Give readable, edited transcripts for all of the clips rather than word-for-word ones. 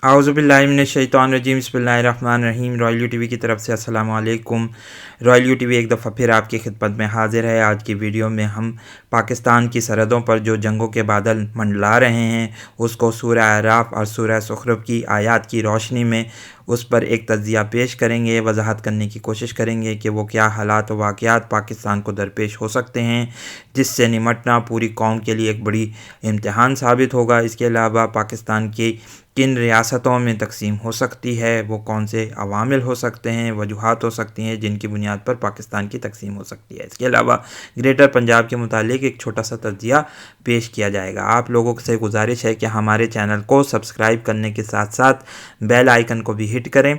आउज़ुबिल्लाहि मिनश्शैतानिर्रजीम बिस्मिल्लाहिर्रहमानिर्रहीम। Royal you TV की तरफ से अस्सलाम वालेकुम। रॉयल यू टीवी एक दफ़ा फिर आपकी खिदमत में हाजिर है। आज की वीडियो में हम पाकिस्तान की सरहदों पर जो जंगों के बादल मंडला रहे हैं उसको सूरह आराफ और सूरह ज़ुखरुफ की आयात की रोशनी में उस पर एक तज़किया पेश करेंगे, वजाहत करने की कोशिश करेंगे कि वो क्या हालात व वाक़यात पाकिस्तान को दरपेश हो सकते हैं, जिससे निमटना पूरी कौम के लिए एक बड़ी इम्तिहान साबित होगा। इसके अलावा पाकिस्तान की किन रियासतों में तकसीम हो सकती है, वो कौन से अवामिल हो सकते हैं, वजूहात हो सकती हैं जिनकी बुनियाद पर पाकिस्तान की तकसीम हो सकती है। इसके अलावा ग्रेटर पंजाब के मुतालिक एक छोटा सा तज़किया पेश किया जाएगा। आप लोगों से गुजारिश है कि हमारे चैनल को सब्सक्राइब करने के साथ साथ बेल आइकन को भी हिट करें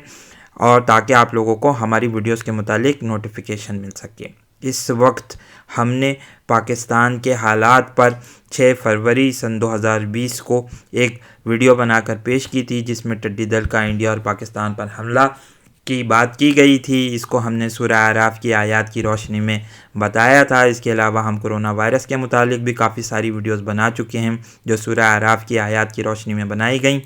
और ताकि आप लोगों को हमारी वीडियोस के मुतालिक नोटिफिकेशन मिल सके। इस वक्त हमने पाकिस्तान के हालात पर 6 फरवरी सन 2020 को एक वीडियो बनाकर पेश की थी, जिसमें टिड्डी दल का इंडिया और पाकिस्तान पर हमला की बात की गई थी। इसको हमने सूरह आराफ की आयात की रोशनी में बताया था। इसके अलावा हम कोरोना वायरस के मुतालिक भी काफ़ी सारी वीडियोस बना चुके हैं जो सूरह आराफ की आयात की रोशनी में बनाई गई।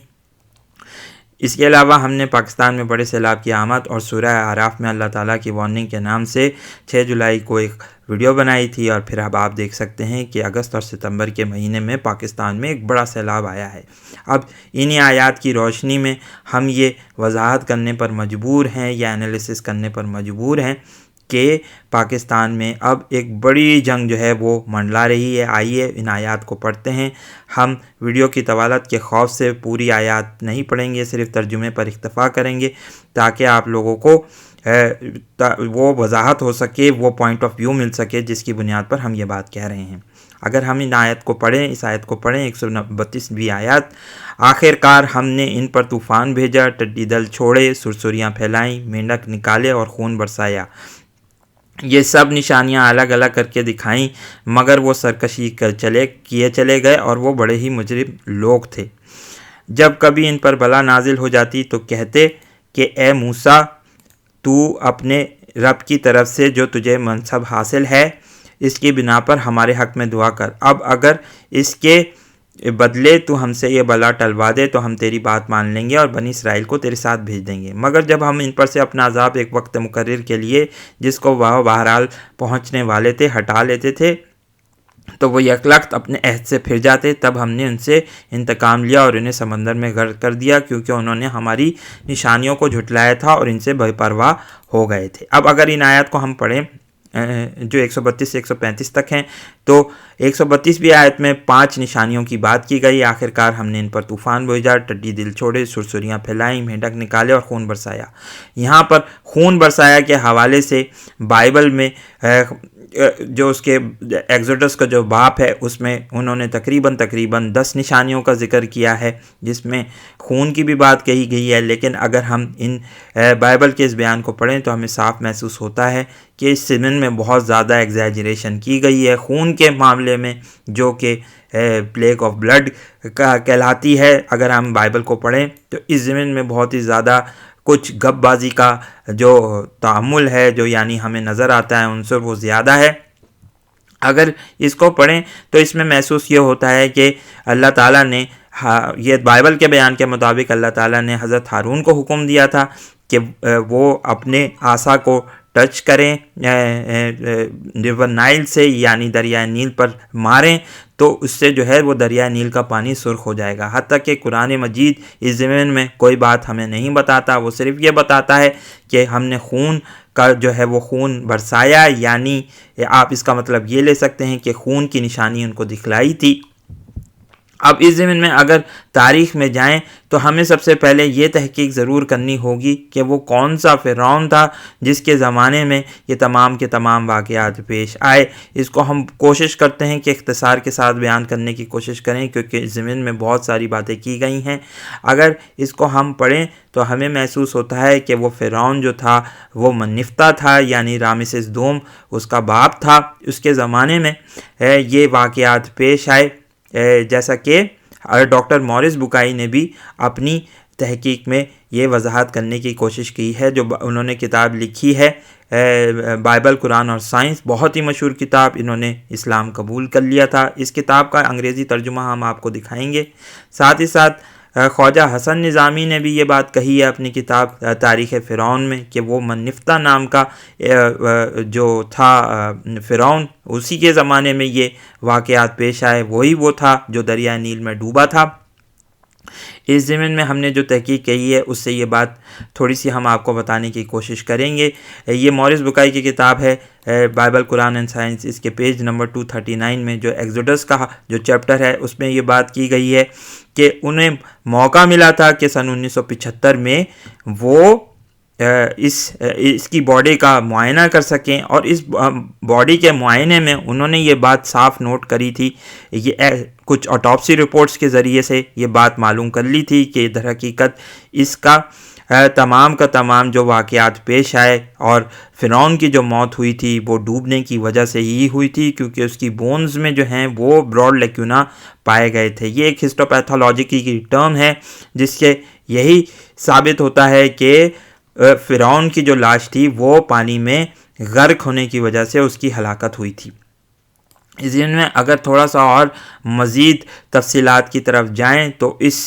इसके अलावा हमने पाकिस्तान में बड़े सैलाब की आमद और सूरह आराफ में अल्लाह ताला की वार्निंग के नाम से 6 जुलाई को एक वीडियो बनाई थी। और फिर अब आप देख सकते हैं कि अगस्त और सितंबर के महीने में पाकिस्तान में एक बड़ा सैलाब आया है। अब इन्हीं आयात की रोशनी में हम ये वजाहत करने पर मजबूर हैं या एनालिसिस करने पर मजबूर हैं कि पाकिस्तान में अब एक बड़ी जंग जो है वो मंडला रही है। आइए इन आयात को पढ़ते हैं। हम वीडियो की तवालत के खौफ से पूरी आयात नहीं पढ़ेंगे, सिर्फ तर्जुमे पर इक्तफ़ा करेंगे ताकि आप लोगों को वो वजाहत हो सके, वो पॉइंट ऑफ व्यू मिल सके जिसकी बुनियाद पर हम ये बात कह रहे हैं। अगर हम इन आयत को पढ़ें, इस आयत को पढ़ें 132वीं आयत, आखिरकार हमने इन पर तूफ़ान भेजा, टिड्डी दल छोड़े, सुरसुरियाँ फैलाई, मेंढक निकाले और खून बरसाया। ये सब निशानियां अलग अलग करके दिखाईं, मगर वो सरकशी किए चले गए और वो बड़े ही मुजरिम लोग थे। जब कभी इन पर बला नाजिल हो जाती तो कहते कि ए मूसा, तू अपने रब की तरफ से जो तुझे मनसब हासिल है इसकी बिना पर हमारे हक़ में दुआ कर। अब अगर इसके बदले तो हमसे ये बला टलवा दे तो हम तेरी बात मान लेंगे और बनी इसराइल को तेरे साथ भेज देंगे। मगर जब हम इन पर से अपना अजाब एक वक्त मुकर्रर के लिए, जिसको वह बहरहाल पहुँचने वाले थे, हटा लेते थे तो वो यकलख्त अपने अहद से फिर जाते। तब हमने उनसे इंतकाम लिया और इन्हें समंदर में गर्क कर दिया, क्योंकि उन्होंने हमारी निशानियों को झुटलाया था और इनसे बेपरवाह हो गए थे। अब अगर इन आयत को हम पढ़ें जो 132 से 135 तक हैं, तो 132वीं आयत में 5 निशानियों की बात की गई। आखिरकार हमने इन पर तूफ़ान भेजा, टिड्डी दिल छोड़े, सुरसुरियाँ फैलाई, मेंढक निकाले और खून बरसाया। यहाँ पर खून बरसाया के हवाले से बाइबल में जो उसके एक्सोडस का जो बाप है उसमें उन्होंने तकरीबन 10 निशानियों का जिक्र किया है, जिसमें खून की भी बात कही गई है। लेकिन अगर हम इन बाइबल के इस बयान को पढ़ें तो हमें साफ महसूस होता है कि इस ज़मीन में बहुत ज़्यादा एग्जैजरेशन की गई है खून के मामले में, जो कि प्लेग ऑफ ब्लड का कहलाती है। अगर हम बाइबल को पढ़ें तो इस ज़मीन में बहुत ही ज़्यादा कुछ गपबाजी का जो तामुल है, जो यानी हमें नज़र आता है उनसे वो ज़्यादा है। अगर इसको पढ़ें तो इसमें महसूस ये होता है कि अल्लाह ताला ने ये बाइबल के बयान के मुताबिक अल्लाह ताला ने हज़रत हारून को हुक्म दिया था कि वो अपने आसा को टच करें रिवर नाइल से, यानी दरिया नील पर मारें तो उससे जो है वो दरिया नील का पानी सुर्ख हो जाएगा। हत्ता कि कुरान मजीद इस ज़मीन में कोई बात हमें नहीं बताता, वो सिर्फ ये बताता है कि हमने खून का जो है वो खून बरसाया, यानी आप इसका मतलब ये ले सकते हैं कि खून की निशानी उनको दिखलाई थी। अब इस ज़मीन में अगर तारीख़ में जाएं तो हमें सबसे पहले ये तहकीक ज़रूर करनी होगी कि वो कौन सा फ़िरौन था जिसके ज़माने में ये तमाम के तमाम वाक़यात पेश आए। इसको हम कोशिश करते हैं कि इख्तिसार के साथ बयान करने की कोशिश करें, क्योंकि इस ज़मीन में बहुत सारी बातें की गई हैं। अगर इसको हम पढ़ें तो हमें महसूस होता है कि वो फ़िरौन जो था वो मनिफ्ता था, यानी रामेसेस दोम उसका बाप था। उसके ज़माने में ये वाक़यात पेश आए, जैसा कि डॉक्टर मॉरिस बुकाई ने भी अपनी तहकीक में ये वजाहत करने की कोशिश की है। जो उन्होंने किताब लिखी है बाइबल, कुरान और साइंस, बहुत ही मशहूर किताब, इन्होंने इस्लाम कबूल कर लिया था। इस किताब का अंग्रेज़ी तर्जुमा हम आपको दिखाएंगे। साथ ही साथ ख्वाजा हसन निज़ामी ने भी ये बात कही है अपनी किताब तारीख़ फ़िरौन में कि वो मन्निफ्ता नाम का जो था फ़िरौन, उसी के ज़माने में ये वाक़यात पेश आए, वही वो था जो दरिया नील में डूबा था। इस ज़मीन में हमने जो तहकीक की है उससे ये बात थोड़ी सी हम आपको बताने की कोशिश करेंगे। ये मॉरिस बुकाई की किताब है बाइबल कुरान एंड साइंस, इसके पेज नंबर 239 में जो एक्सोडस का जो चैप्टर है उसमें ये बात की गई है कि उन्हें मौका मिला था कि सन 1975 में वो इसकी बॉडी का मुआयना कर सकें, और इस बॉडी के मुआयने में उन्होंने ये बात साफ नोट करी थी, ये कुछ ऑटोप्सी रिपोर्ट्स के ज़रिए से ये बात मालूम कर ली थी कि दर हकीकत इसका तमाम का तमाम जो वाक़यात पेश आए और फ़िरौन की जो मौत हुई थी वो डूबने की वजह से ही हुई थी, क्योंकि उसकी बोन्स में जो हैं वो ब्रॉड लेक्यूना पाए गए थे। ये एक हिस्टोपैथोलॉजी की टर्म है जिसके यही साबित होता है कि फ़िरौन की जो लाश थी वो पानी में गर्क होने की वजह से उसकी हलाकत हुई थी। इसमें अगर थोड़ा सा और मज़ीद तफसीलात की तरफ जाएं तो इस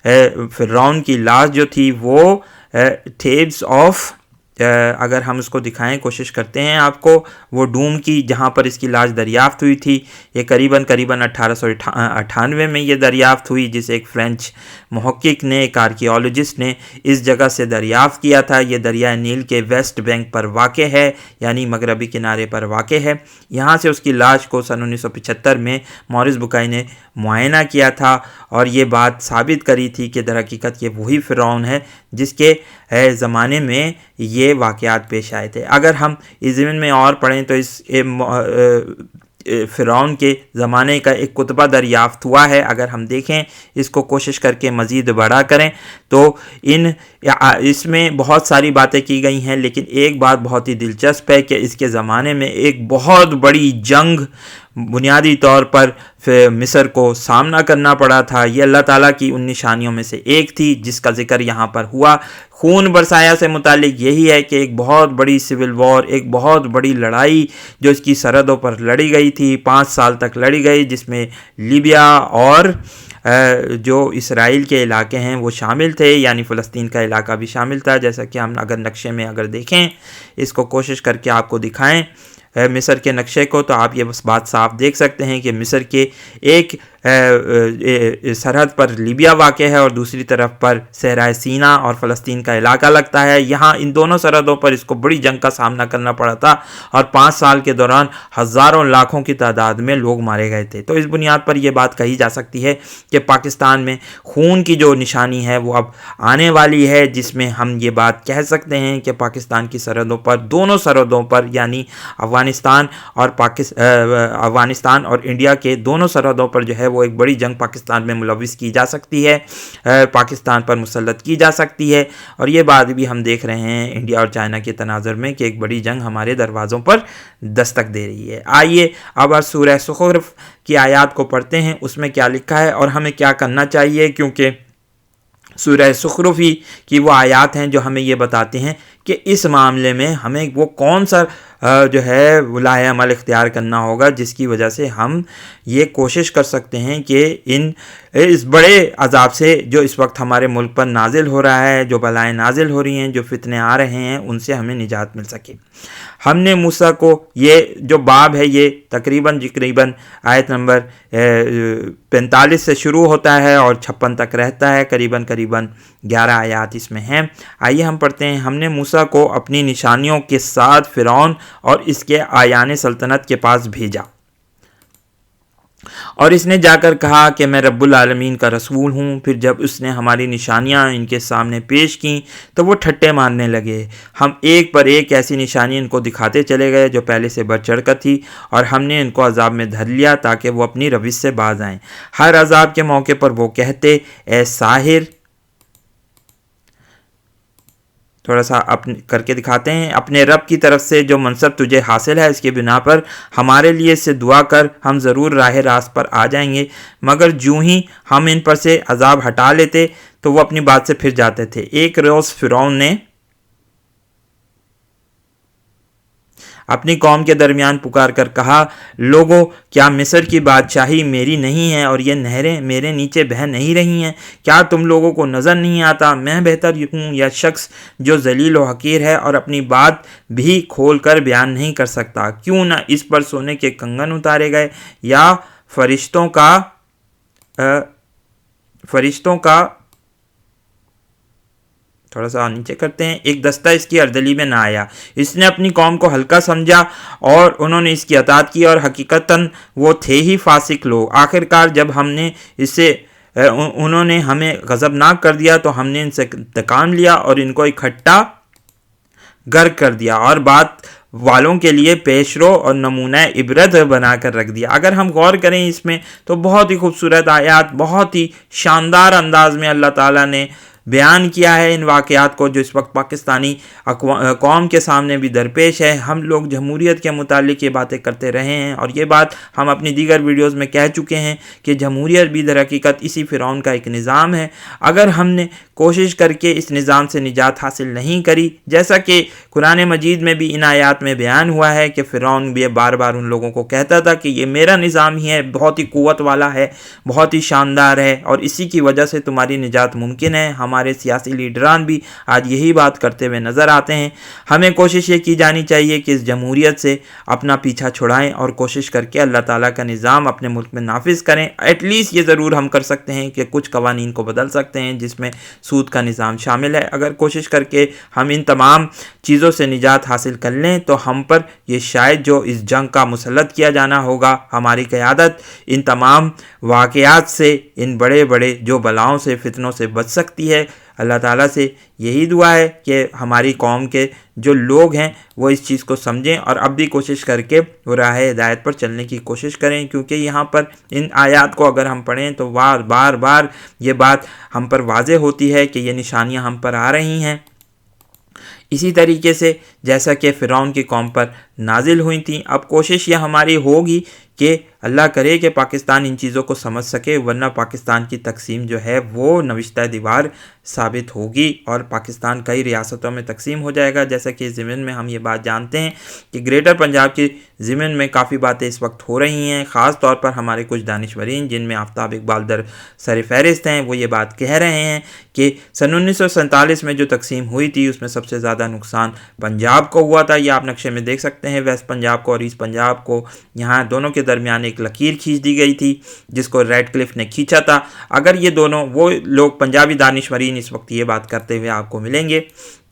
फ़िरौन की लाश जो थी वो थेब्स ऑफ, अगर हम उसको दिखाएं कोशिश करते हैं आपको, वो डूम की जहाँ पर इसकी लाश दरियाफ़्त हुई थी, ये करीबन 1898 में ये दरियाफ़्त हुई, जिसे एक फ़्रेंच मुहक्किक ने, एक आर्कियोलॉजिस्ट ने इस जगह से दरियाफ़्त किया था। ये दरिया नील के वेस्ट बैंक पर वाक़े है, यानी मगरबी किनारे पर वाक़े है। यहाँ से उसकी लाश को सन 1975 में मॉरिस बुकाई ने मुआयना किया था और ये बात साबित करी थी कि दर हकीकत ये वही फ़िरौन है जिसके ज़माने में ये वाक़यात पेश आए थे। अगर हम इस ज़मीन में और पढ़ें तो इस फ़िरौन के ज़माने का एक कुतबा दरियाफ़्त हुआ है। अगर हम देखें इसको कोशिश करके मज़ीद बड़ा करें तो इसमें बहुत सारी बातें की गई हैं, लेकिन एक बात बहुत ही दिलचस्प है कि इसके ज़माने में एक बहुत बड़ी जंग बुनियादी तौर पर मिस्र को सामना करना पड़ा था। ये अल्लाह ताला की उन निशानियों में से एक थी जिसका ज़िक्र यहाँ पर हुआ। खून बरसाया से मुतालिक यही है कि एक बहुत बड़ी सिविल वॉर, एक बहुत बड़ी लड़ाई जो इसकी सरहदों पर लड़ी गई थी, 5 साल तक लड़ी गई, जिसमें लीबिया और जो इसराइल के इलाके हैं वो शामिल थे, यानी फ़लस्तीन का इलाका भी शामिल था। जैसा कि हम अगर नक्शे में अगर देखें, इसको कोशिश करके आपको दिखाएं मिस्र के नक्शे को, तो आप ये बस बात साफ देख सकते हैं कि मिस्र के एक सरहद पर लीबिया वाक़े है और दूसरी तरफ पर सहराए सीना और फ़लस्तीन का इलाका लगता है। यहाँ इन दोनों सरहदों पर इसको बड़ी जंग का सामना करना पड़ा था और 5 साल के दौरान हज़ारों लाखों की तादाद में लोग मारे गए थे। तो इस बुनियाद पर यह बात कही जा सकती है कि पाकिस्तान में खून की जो निशानी है वो अब आने वाली है, जिसमें हम ये बात कह सकते हैं कि पाकिस्तान की सरहदों पर, दोनों सरहदों पर, यानी अफ़गानिस्तान और इंडिया के दोनों सरहदों पर जो है वो एक बड़ी जंग पाकिस्तान में मुलविस की जा सकती है, पाकिस्तान पर मुसल्लत की जा सकती है। और ये बात भी हम देख रहे हैं इंडिया और चाइना के तनाज़ुर में कि एक बड़ी जंग हमारे दरवाज़ों पर दस्तक दे रही है। आइए अब सूरह ज़ुख़रुफ़ की आयत को पढ़ते हैं, उसमें क्या लिखा है और हमें क्या करना चाहिए, क्योंकि सूरह ज़ुख़रुफ़ की वो आयत हैं जो हमें ये बताते हैं कि इस मामले में हमें वो कौन सा जो है वलाए अमल इख्तियार करना होगा जिसकी वजह से हम ये कोशिश कर सकते हैं कि इस बड़े अज़ाब से जो इस वक्त हमारे मुल्क पर नाजिल हो रहा है, जो बलाएँ नाजिल हो रही हैं, जो फितने आ रहे हैं, उनसे हमें निजात मिल सके। हमने मूसा को, ये जो बाब है ये तकरीबन आयत नंबर 45 से शुरू होता है और 56 तक रहता है, करीबन 11 आयत इसमें हैं। आइए हम पढ़ते हैं। हमने मूसा को अपनी निशानियों के साथ फ़िरौन और इसके आयान सल्तनत के पास भेजा और इसने जाकर कहा कि मैं रब्बुल आलमीन का रसूल हूँ। फिर जब उसने हमारी निशानियाँ इनके सामने पेश की तो वो ठट्टे मारने लगे। हम एक पर एक ऐसी निशानी इनको दिखाते चले गए जो पहले से बढ़ चढ़ कर थी, और हमने इनको अजाब में धर लिया ताकि वो अपनी रविश से बाज आएँ। हर अजाब के मौके पर वो कहते, ए साहिर, थोड़ा सा अपने करके दिखाते हैं, अपने रब की तरफ से जो मनसब तुझे हासिल है इसके बिना पर हमारे लिए इससे दुआ कर, हम ज़रूर राह रास्त पर आ जाएंगे। मगर जूँ ही हम इन पर से अजाब हटा लेते तो वो अपनी बात से फिर जाते थे। एक रोज़ फ़िरौन ने اپنی قوم کے درمیان پکار کر کہا، لوگو کیا مصر کی بادشاہی میری نہیں ہے اور یہ نہریں میرے نیچے بہہ نہیں رہی ہیں؟ کیا تم لوگوں کو نظر نہیں آتا میں بہتر ہوں یا شخص جو ذلیل و حقیر ہے اور اپنی بات بھی کھول کر بیان نہیں کر سکتا؟ کیوں نہ اس پر سونے کے کنگن اتارے گئے یا فرشتوں کا تھوڑا سا نیچے کرتے ہیں، ایک دستہ اس کی اردلی میں نہ آیا۔ اس نے اپنی قوم کو ہلکا سمجھا اور انہوں نے اس کی اطاعت کی، اور حقیقتاً وہ تھے ہی فاسق لوگ۔ آخرکار جب ہم نے انہوں نے ہمیں غضبناک کر دیا تو ہم نے ان سے انتقام لیا اور ان کو اکٹھا غرق کر دیا اور بات والوں کے لیے پیشرو اور نمونہ عبرت بنا کر رکھ دیا۔ اگر ہم غور کریں اس میں تو بہت ہی خوبصورت آیات، بہت ہی شاندار انداز میں اللہ تعالیٰ نے بیان کیا ہے ان واقعات کو جو اس وقت پاکستانی قوم کے سامنے بھی درپیش ہے۔ ہم لوگ جمہوریت کے متعلق یہ باتیں کرتے رہے ہیں اور یہ بات ہم اپنی دیگر ویڈیوز میں کہہ چکے ہیں کہ جمہوریت بھی در حقیقت اسی فرعون کا ایک نظام ہے۔ اگر ہم نے کوشش کر کے اس نظام سے نجات حاصل نہیں کری، جیسا کہ قرآن مجید میں بھی ان آیات میں بیان ہوا ہے کہ فرعون بھی بار بار ان لوگوں کو کہتا تھا کہ یہ میرا نظام ہی ہے، بہت ہی قوت والا ہے، بہت ہی شاندار ہے اور اسی کی وجہ سے تمہاری نجات ممکن ہے۔ ہمارے سیاسی لیڈران بھی آج یہی بات کرتے ہوئے نظر آتے ہیں۔ ہمیں کوشش یہ کی جانی چاہیے کہ اس جمہوریت سے اپنا پیچھا چھڑائیں اور کوشش کر کے اللہ تعالیٰ کا نظام اپنے ملک میں نافذ کریں۔ ایٹ لیسٹ یہ ضرور ہم کر سکتے ہیں کہ کچھ قوانین کو بدل سکتے ہیں جس میں سود کا نظام شامل ہے۔ اگر کوشش کر کے ہم ان تمام چیزوں سے نجات حاصل کر لیں تو ہم پر یہ شاید جو اس جنگ کا مسلط کیا جانا ہوگا، ہماری قیادت ان تمام واقعات سے، ان بڑے بڑے جو بلاؤں سے، فتنوں سے بچ سکتی ہے۔ اللہ تعالیٰ سے یہی دعا ہے کہ ہماری قوم کے جو لوگ ہیں وہ اس چیز کو سمجھیں اور اب بھی کوشش کر کے وہ راہ ہدایت پر چلنے کی کوشش کریں، کیونکہ یہاں پر ان آیات کو اگر ہم پڑھیں تو بار بار یہ بات ہم پر واضح ہوتی ہے کہ یہ نشانیاں ہم پر آ رہی ہیں۔ اسی طریقے سے جیسا کہ فرعون کی قوم پر نازل ہوئی تھیں، اب کوشش یہ ہماری ہوگی کہ اللہ کرے کہ پاکستان ان چیزوں کو سمجھ سکے، ورنہ پاکستان کی تقسیم جو ہے وہ نوشتہ دیوار ثابت ہوگی اور پاکستان کئی ریاستوں میں تقسیم ہو جائے گا۔ جیسا کہ ضمن میں ہم یہ بات جانتے ہیں کہ گریٹر پنجاب کی ضمن میں کافی باتیں اس وقت ہو رہی ہیں، خاص طور پر ہمارے کچھ دانشورین جن میں آفتاب اقبال در سر فہرست ہیں، وہ یہ بات کہہ رہے ہیں کہ سن 1947 میں جو تقسیم ہوئی تھی اس میں سب سے زیادہ نقصان پنجاب کو ہوا تھا۔ یہ آپ نقشے میں دیکھ سکتے ہیں، ویسٹ پنجاب کو اور ایسٹ پنجاب کو یہاں دونوں کے درمیان ایک لکیر کھینچ دی گئی تھی جس کو ریڈ کلف نے کھینچا تھا۔ اگر یہ دونوں وہ لوگ پنجابی دانشورین اس وقت یہ بات کرتے ہوئے آپ کو ملیں گے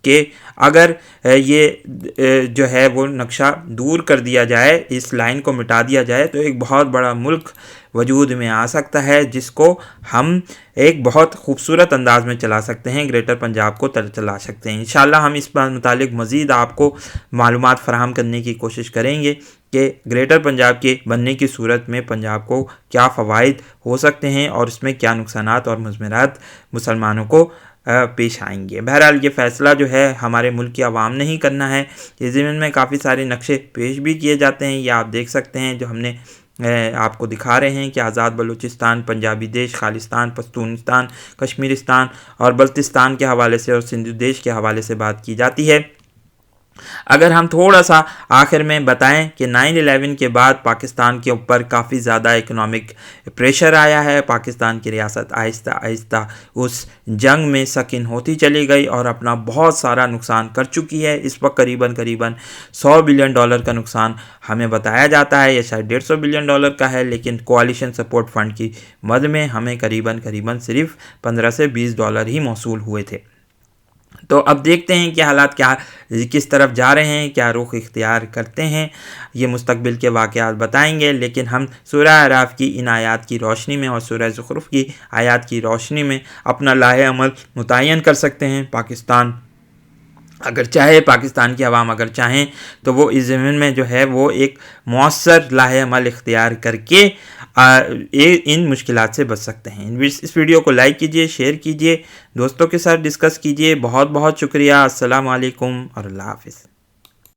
کہ اگر یہ جو ہے وہ نقشہ دور کر دیا جائے، اس لائن کو مٹا دیا جائے تو ایک بہت بڑا ملک وجود میں آ سکتا ہے جس کو ہم ایک بہت خوبصورت انداز میں چلا سکتے ہیں، گریٹر پنجاب کو چلا سکتے ہیں۔ انشاءاللہ ہم اس پر متعلق مزید آپ کو معلومات فراہم کرنے کی کوشش کریں گے کہ گریٹر پنجاب کے بننے کی صورت میں پنجاب کو کیا فوائد ہو سکتے ہیں اور اس میں کیا نقصانات اور مضمرات مسلمانوں کو پیش آئیں گے۔ بہرحال یہ فیصلہ جو ہے ہمارے ملک کی عوام نے ہی کرنا ہے۔ اس ضمن میں کافی سارے نقشے پیش بھی کیے جاتے ہیں، یہ آپ دیکھ سکتے ہیں جو ہم نے آپ کو دکھا رہے ہیں کہ آزاد بلوچستان، پنجابی دیش، خالستان، پشتونستان، کشمیرستان اور بلتستان کے حوالے سے اور سندھ دیش کے حوالے سے بات کی جاتی ہے۔ اگر ہم تھوڑا سا آخر میں بتائیں کہ 9/11 کے بعد پاکستان کے اوپر کافی زیادہ اکنامک پریشر آیا ہے، پاکستان کی ریاست آہستہ آہستہ اس جنگ میں سکن ہوتی چلی گئی اور اپنا بہت سارا نقصان کر چکی ہے۔ اس وقت قریباً $100 بلین کا نقصان ہمیں بتایا جاتا ہے، یا شاید $150 بلین کا ہے، لیکن کوalition سپورٹ فنڈ کی مد میں ہمیں قریباً صرف $15 سے $20 ہی موصول ہوئے تھے۔ تو اب دیکھتے ہیں کہ حالات کس طرف جا رہے ہیں، کیا رخ اختیار کرتے ہیں، یہ مستقبل کے واقعات بتائیں گے، لیکن ہم سورہ اعراف کی ان آیات کی روشنی میں اور سورہ زخرف کی آیات کی روشنی میں اپنا لاہ عمل متعین کر سکتے ہیں۔ پاکستان اگر چاہے، پاکستان کی عوام اگر چاہیں تو وہ اس زمین میں جو ہے وہ ایک مؤثر لاہ عمل اختیار کر کے ان مشکلات سے بچ سکتے ہیں۔ اس ویڈیو کو لائک کیجئے، شیئر کیجئے، دوستوں کے ساتھ ڈسکس کیجئے۔ بہت بہت شکریہ۔ السلام علیکم اور اللہ حافظ۔